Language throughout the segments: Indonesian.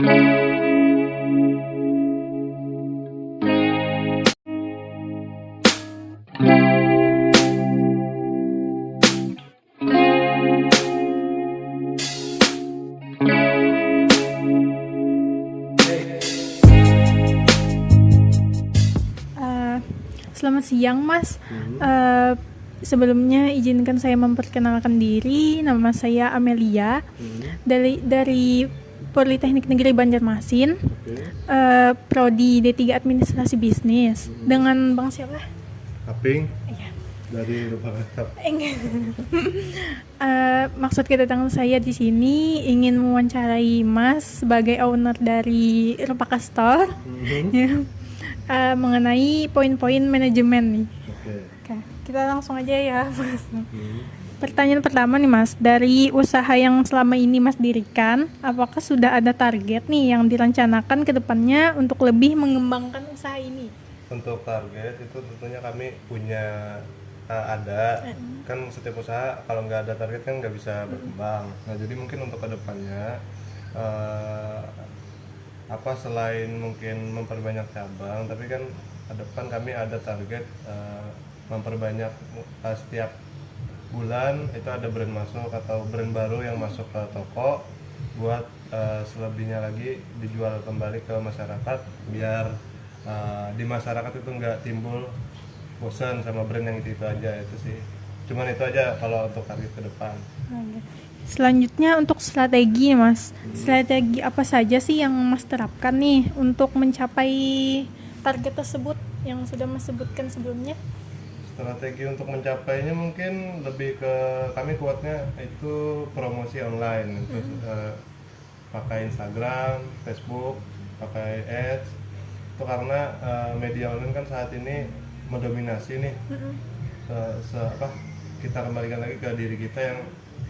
Selamat siang, Mas. Sebelumnya izinkan saya memperkenalkan diri. Nama saya Amelia dari Politeknik Negeri Banjarmasin, prodi D3 Administrasi Bisnis. Dengan Bang siapa? Aping. Iya. Dari Lubang Atap. Maksud kedatangan saya di sini ingin mewawancarai Mas sebagai owner dari Repaka Store. Mengenai poin-poin manajemen nih. Oke, kita langsung aja ya, Mas. Pertanyaan pertama nih, Mas, dari usaha yang selama ini Mas dirikan, apakah sudah ada target nih yang direncanakan ke depannya untuk lebih mengembangkan usaha ini? Untuk target itu tentunya kami punya ada. Kan setiap usaha kalau nggak ada target kan nggak bisa berkembang. Nah, jadi mungkin untuk kedepannya selain mungkin memperbanyak cabang, tapi kan ke depan kami ada target memperbanyak setiap bulan itu ada brand masuk atau brand baru yang masuk ke toko buat selebihnya lagi dijual kembali ke masyarakat biar di masyarakat itu nggak timbul bosan sama brand yang itu aja. Itu sih, cuman itu aja kalau untuk target ke depan. Selanjutnya untuk strategi, Mas. Strategi apa saja sih yang Mas terapkan nih untuk mencapai target tersebut yang sudah Mas sebutkan sebelumnya? Strategi untuk mencapainya mungkin lebih ke kami kuatnya itu promosi online. Terus pakai Instagram, Facebook, pakai ads. Itu karena media online kan saat ini mendominasi nih. Kita kembalikan lagi ke diri kita yang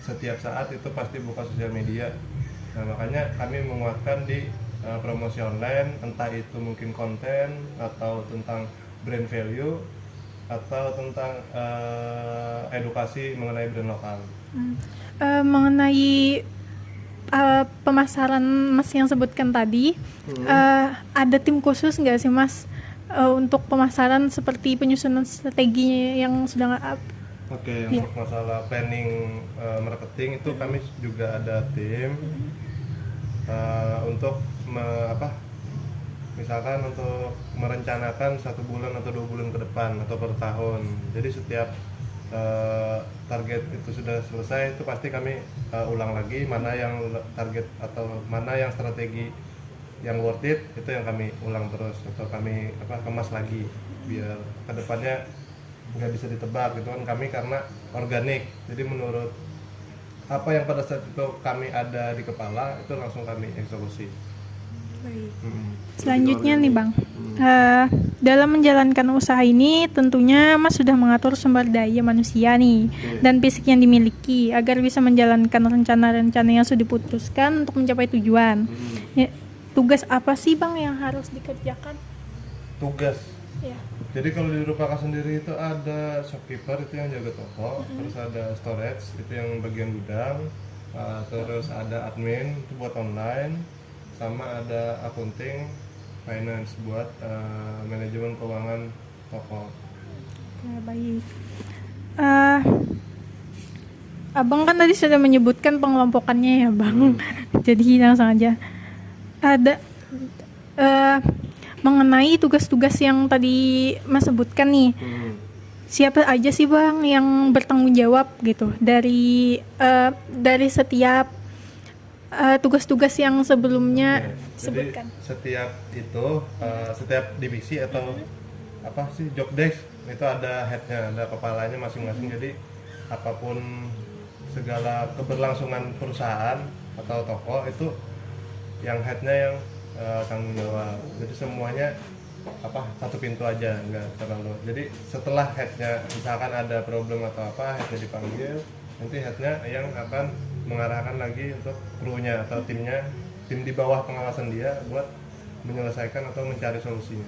setiap saat itu pasti buka sosial media. Nah, makanya kami menguatkan di promosi online, entah itu mungkin konten atau tentang brand value atau tentang edukasi mengenai brand lokal. Mengenai pemasaran Mas yang sebutkan tadi, ada tim khusus nggak sih, Mas, untuk pemasaran seperti penyusunan strategi yang sudah Untuk masalah planning marketing itu kami juga ada tim untuk misalkan untuk merencanakan 1 bulan atau 2 bulan ke depan atau per tahun. Jadi setiap target itu sudah selesai itu pasti kami ulang lagi mana yang target atau mana yang strategi yang worth it, itu yang kami ulang terus atau kami kemas lagi biar kedepannya nggak bisa ditebak gitu kan. Kami karena organik, jadi menurut apa yang pada saat itu kami ada di kepala itu langsung kami eksekusi. Baik. Selanjutnya nih, Bang, dalam menjalankan usaha ini tentunya Mas sudah mengatur sumber daya manusia nih dan fisik yang dimiliki agar bisa menjalankan rencana-rencana yang sudah diputuskan untuk mencapai tujuan. Tugas apa sih, Bang, yang harus dikerjakan? Tugas? Ya. Jadi kalau di Rupaka sendiri itu ada shopkeeper itu yang jaga toko, terus ada storage itu yang bagian gudang, terus ada admin itu buat online, sama ada accounting, finance buat manajemen keuangan toko. Baik. Abang kan tadi sudah menyebutkan pengelompokannya ya, Bang. Jadi langsung aja. Ada mengenai tugas-tugas yang tadi Mas sebutkan nih, siapa aja sih, Bang, yang bertanggung jawab gitu dari setiap tugas-tugas yang sebelumnya sebutkan? Setiap itu setiap divisi atau job desk itu ada headnya, ada kepalanya masing-masing. Jadi apapun segala keberlangsungan perusahaan atau toko itu yang headnya yang tanggung jawab. Jadi semuanya satu pintu aja, nggak terlalu. Jadi setelah headnya misalkan ada problem atau headnya dipanggil, nanti headnya yang akan mengarahkan lagi untuk krunya atau tim di bawah pengawasan dia buat menyelesaikan atau mencari solusinya.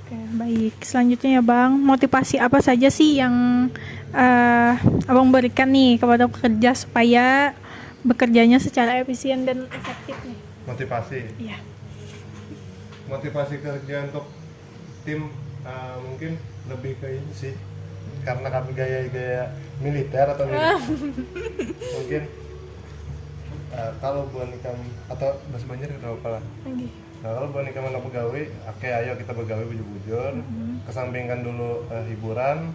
Oke, baik. Selanjutnya ya, Bang, motivasi apa saja sih yang Abang berikan nih kepada pekerja supaya bekerjanya secara efisien dan efektif nih? Motivasi. Iya. Motivasi kerja untuk tim mungkin lebih ke ini sih, karena kami gaya-gaya militer atau militer. Mungkin kalau buat nikah atau bahasa Banjar udah apa lah. Lagi. Nah, kalau buat nikah mana pegawai, oke ayo kita begawe bujur-bujur, kesampingkan dulu hiburan,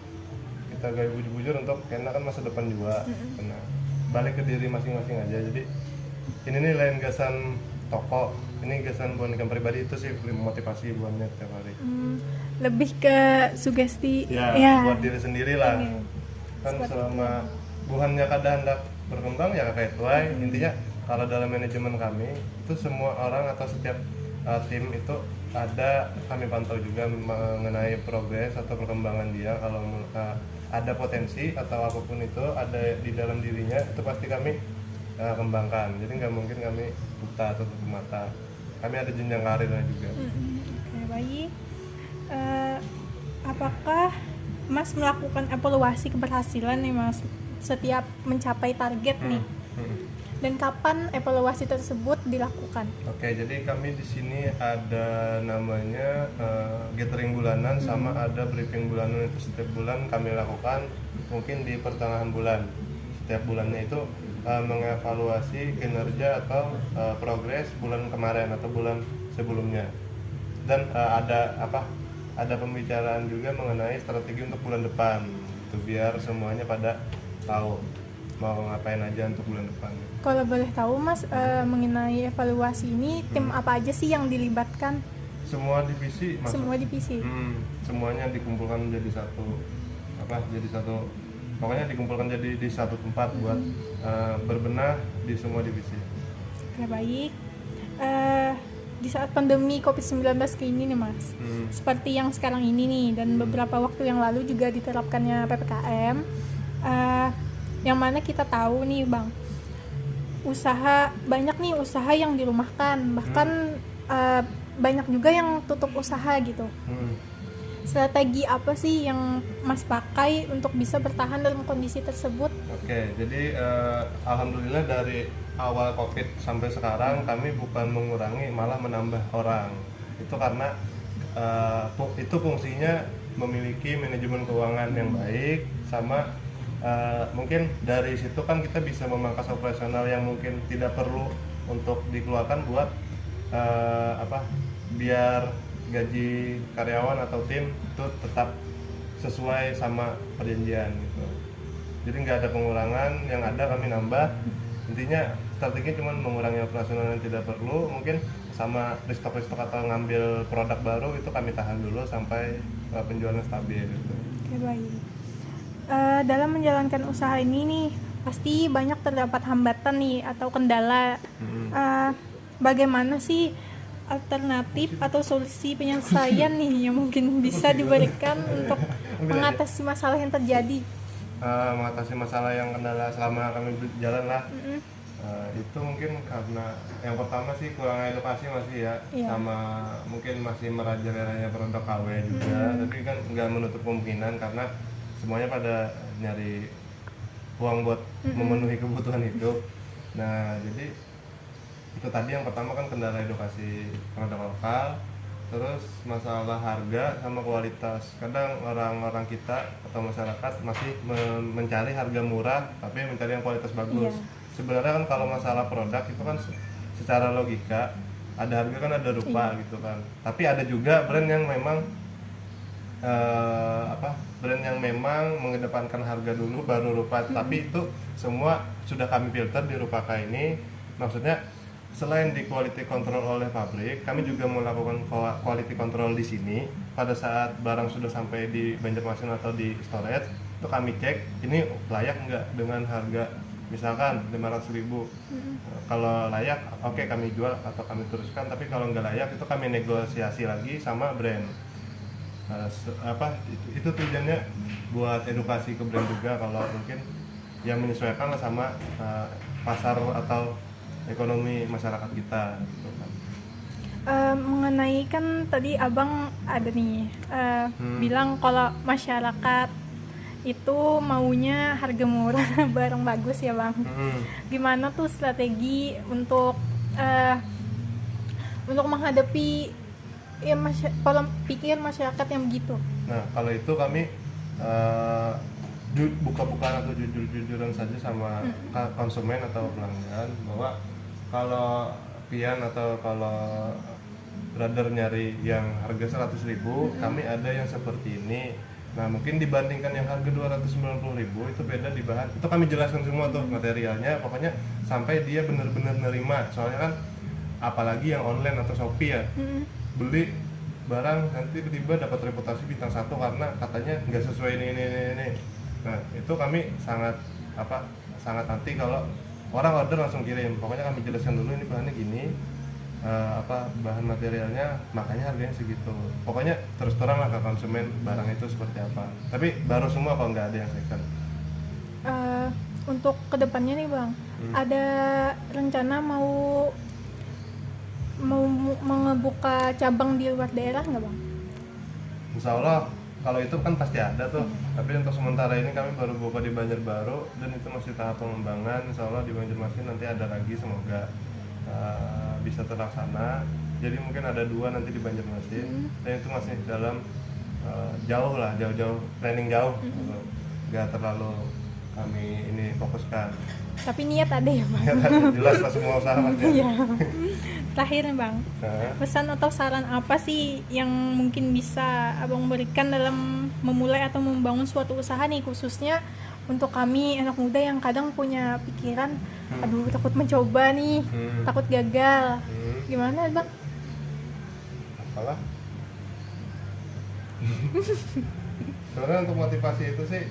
kita gawe bujur-bujur untuk karena kan masa depan juga. Karena balik ke diri masing-masing aja. Jadi ini nih lain gasan toko, ini gasan buat nikah pribadi itu sih motivasi buatnya tiap hari. Lebih ke sugesti. Ya, buat diri sendiri lah. Iya. Kan selama buhannya kada hendak berkembang ya kayak itu aja. Intinya kalau dalam manajemen kami itu semua orang atau setiap tim itu ada, kami pantau juga mengenai progres atau perkembangan dia. Kalau ada potensi atau apapun itu ada di dalam dirinya, itu pasti kami kembangkan. Jadi nggak mungkin kami buta atau tutup mata. Kami ada jenjang karirnya juga. Oke, baik. Apakah Mas melakukan evaluasi keberhasilan nih Mas setiap mencapai target nih? Dan kapan evaluasi tersebut dilakukan? Oke, jadi kami di sini ada namanya gathering bulanan sama ada briefing bulanan. Itu setiap bulan kami lakukan, mungkin di pertengahan bulan. Setiap bulannya itu mengevaluasi kinerja atau progres bulan kemarin atau bulan sebelumnya. Dan ada pembicaraan juga mengenai strategi untuk bulan depan. Itu biar semuanya pada tahu mau ngapain aja untuk bulan depan. Kalau boleh tahu Mas, mengenai evaluasi ini tim apa aja sih yang dilibatkan? Semua divisi masuk. Semua divisi. Semuanya dikumpulkan jadi satu pokoknya dikumpulkan jadi di satu tempat buat berbenah di semua divisi. Oke, baik. Di saat pandemi COVID-19 kayak ini nih Mas, seperti yang sekarang ini nih dan beberapa waktu yang lalu juga diterapkannya PPKM, yang mana kita tahu nih Bang, banyak nih usaha yang dirumahkan, bahkan banyak juga yang tutup usaha gitu. Strategi apa sih yang Mas pakai untuk bisa bertahan dalam kondisi tersebut? Oke, jadi alhamdulillah dari awal COVID sampai sekarang kami bukan mengurangi, malah menambah orang. Itu karena itu fungsinya memiliki manajemen keuangan yang baik, sama mungkin dari situ kan kita bisa memangkas operasional yang mungkin tidak perlu untuk dikeluarkan buat biar gaji karyawan atau tim itu tetap sesuai sama perjanjian gitu. Jadi nggak ada pengurangan, yang ada kami nambah. Intinya strategi cuma mengurangi operasional yang tidak perlu, mungkin sama restock atau ngambil produk baru itu kami tahan dulu sampai penjualan stabil gitu. Oke, baik. Dalam menjalankan usaha ini nih pasti banyak terdapat hambatan nih atau kendala. Bagaimana sih alternatif atau solusi penyelesaian nih yang mungkin bisa diberikan untuk mengatasi masalah yang terjadi? Mengatasi masalah yang kendala selama kami berjalan lah. Itu mungkin karena yang pertama sih kurang edukasi masih ya, sama mungkin masih merajalelanya produk KW juga. Tapi kan nggak menutup kemungkinan karena semuanya pada nyari uang buat memenuhi kebutuhan hidup. Nah, jadi itu tadi yang pertama kan kendala edukasi produk lokal, terus masalah harga sama kualitas. Kadang orang-orang kita atau masyarakat masih mencari harga murah tapi mencari yang kualitas bagus. Sebenarnya kan kalau masalah produk itu kan secara logika ada harga kan ada rupa gitu kan. Tapi ada juga brand yang memang brand yang memang mengedepankan harga dulu baru rupa. Tapi itu semua sudah kami filter di Rupaka ini. Maksudnya selain di quality control oleh pabrik, kami juga melakukan quality control di sini. Pada saat barang sudah sampai di Banjarmasin atau di storage, itu kami cek ini layak nggak dengan harga misalkan 500.000. Kalau layak, oke, kami jual atau kami teruskan. Tapi kalau nggak layak, itu kami negosiasi lagi sama brand. Itu tujuannya buat edukasi ke brand juga, kalau mungkin yang menyesuaikan lah sama pasar atau ekonomi masyarakat kita gitu kan. Mengenai kan tadi abang ada nih bilang kalau masyarakat itu maunya harga murah barang bagus ya bang. Gimana tuh strategi untuk untuk menghadapi ya pola pikir masyarakat yang begitu? Nah, kalau itu kami buka-bukaan atau jujur-jujuran saja sama konsumen atau pelanggan bahwa kalau pian atau kalau brother nyari yang harga 100.000, kami ada yang seperti ini. Nah, mungkin dibandingkan yang harga 290.000 itu beda di bahan. Itu kami jelaskan semua tuh materialnya, pokoknya sampai dia benar-benar nerima. Soalnya kan apalagi yang online atau Shopee ya, beli barang nanti tiba-tiba dapat reputasi bintang 1 karena katanya nggak sesuai ini. Nah, itu kami sangat anti kalau orang order langsung kirim. Pokoknya kami jelaskan dulu ini bahannya gini, bahan materialnya, makanya harganya segitu. Pokoknya terus terang lah ke konsumen barang itu seperti apa. Tapi baru semua kalau nggak ada yang second. Untuk kedepannya nih Bang, ada rencana mau mengebuka cabang di luar daerah nggak Bang? Insya Allah kalau itu kan pasti ada tuh. Tapi untuk sementara ini kami baru buka di Banjarbaru dan itu masih tahap pengembangan. Insya Allah di Banjarmasin nanti ada lagi, semoga bisa terlaksana. Jadi mungkin ada 2 nanti di Banjarmasin. Dan itu masih dalam jauh planning jauh. Nggak terlalu kami ini fokuskan. Tapi niat ada ya Bang? Niat ada, jelas lah semua usaha pasti. Iya. Terakhir nih Bang, pesan atau saran apa sih yang mungkin bisa Abang berikan dalam memulai atau membangun suatu usaha nih, khususnya untuk kami anak muda yang kadang punya pikiran, aduh takut mencoba nih, takut gagal. Gimana Bang? Apalah? Sebenarnya untuk motivasi itu sih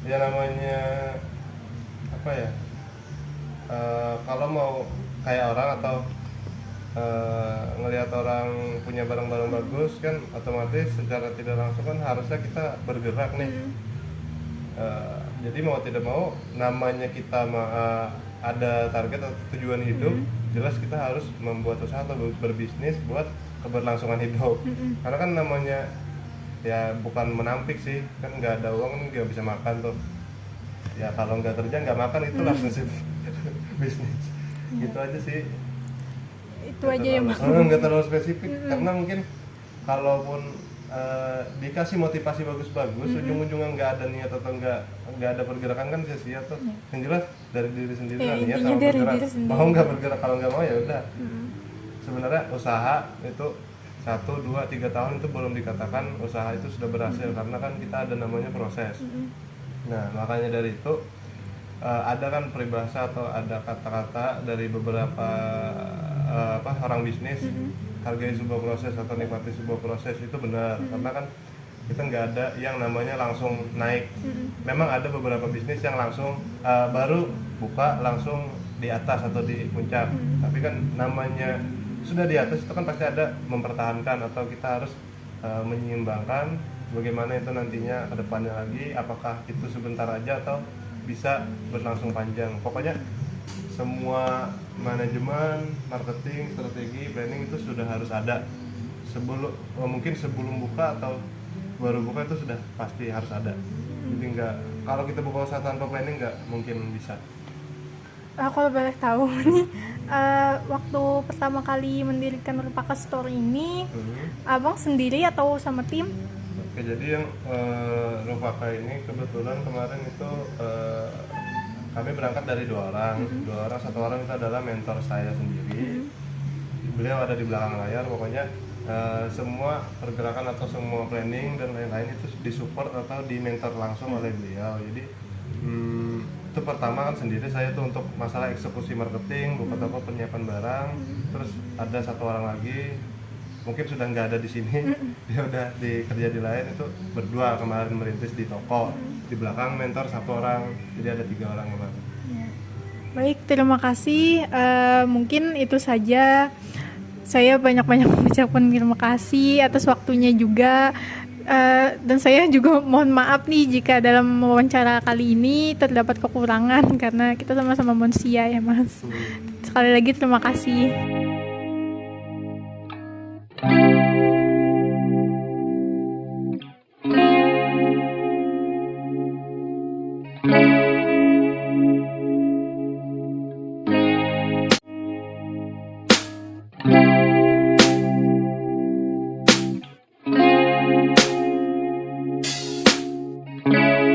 ya namanya apa ya, kalau mau kayak orang atau ngelihat orang punya barang-barang bagus kan, otomatis secara tidak langsung kan harusnya kita bergerak nih. Jadi mau tidak mau, namanya kita ada target atau tujuan hidup, jelas kita harus membuat usaha atau berbisnis buat keberlangsungan hidup. Karena kan namanya ya bukan menampik sih, kan nggak ada uang kan nggak bisa makan tuh. Ya kalau nggak kerja nggak makan, itulah prinsip bisnis. Gitu aja sih. Itu aja ya Bang. Nggak terlalu spesifik, karena mungkin kalaupun dikasih motivasi bagus-bagus, ujung-ujungnya nggak ada niat atau nggak ada pergerakan kan sia-sia tuh. Yang jelas dari diri sendiri lah, niat sama bergerak. Mau nggak bergerak, kalau nggak mau ya udah. Sebenarnya usaha itu 1, 2, 3 tahun itu belum dikatakan usaha itu sudah berhasil, karena kan kita ada namanya proses. Nah, makanya dari itu ada kan peribahasa atau ada kata-kata dari beberapa orang bisnis, hargai sebuah proses atau nikmati sebuah proses, itu benar. Karena kan kita nggak ada yang namanya langsung naik. Memang ada beberapa bisnis yang langsung baru buka langsung di atas atau di puncak, tapi kan namanya sudah di atas itu kan pasti ada mempertahankan, atau kita harus menyeimbangkan bagaimana itu nantinya ke depannya lagi, apakah itu sebentar aja atau bisa berlangsung panjang. Pokoknya semua manajemen, marketing, strategi, planning itu sudah harus ada mungkin sebelum buka atau baru buka, itu sudah pasti harus ada. Jadi kalau kita buka usaha tanpa planning nggak mungkin bisa. Kalau boleh tahu nih, waktu pertama kali mendirikan Rupaka Store ini, Abang sendiri atau sama tim? Oke, jadi yang Rupaka ini kebetulan kemarin itu kami berangkat dari 2 orang. 2 orang, 1 orang itu adalah mentor saya sendiri. Beliau ada di belakang layar. Pokoknya semua pergerakan atau semua planning dan lain-lain itu disupport atau dimentor langsung oleh beliau. Jadi itu pertama kan sendiri saya tuh untuk masalah eksekusi marketing, buka toko, penyiapan barang. Terus ada 1 orang lagi, mungkin sudah nggak ada di sini, dia udah kerja di lain, itu berdua kemarin merintis di toko. Di belakang mentor 1 orang, jadi ada 3 orang kemarin. Baik, terima kasih. Mungkin itu saja. Saya banyak-banyak mengucapkan terima kasih atas waktunya juga. Dan saya juga mohon maaf nih jika dalam wawancara kali ini terdapat kekurangan, karena kita sama-sama manusia ya Mas. Sekali lagi terima kasih. ya.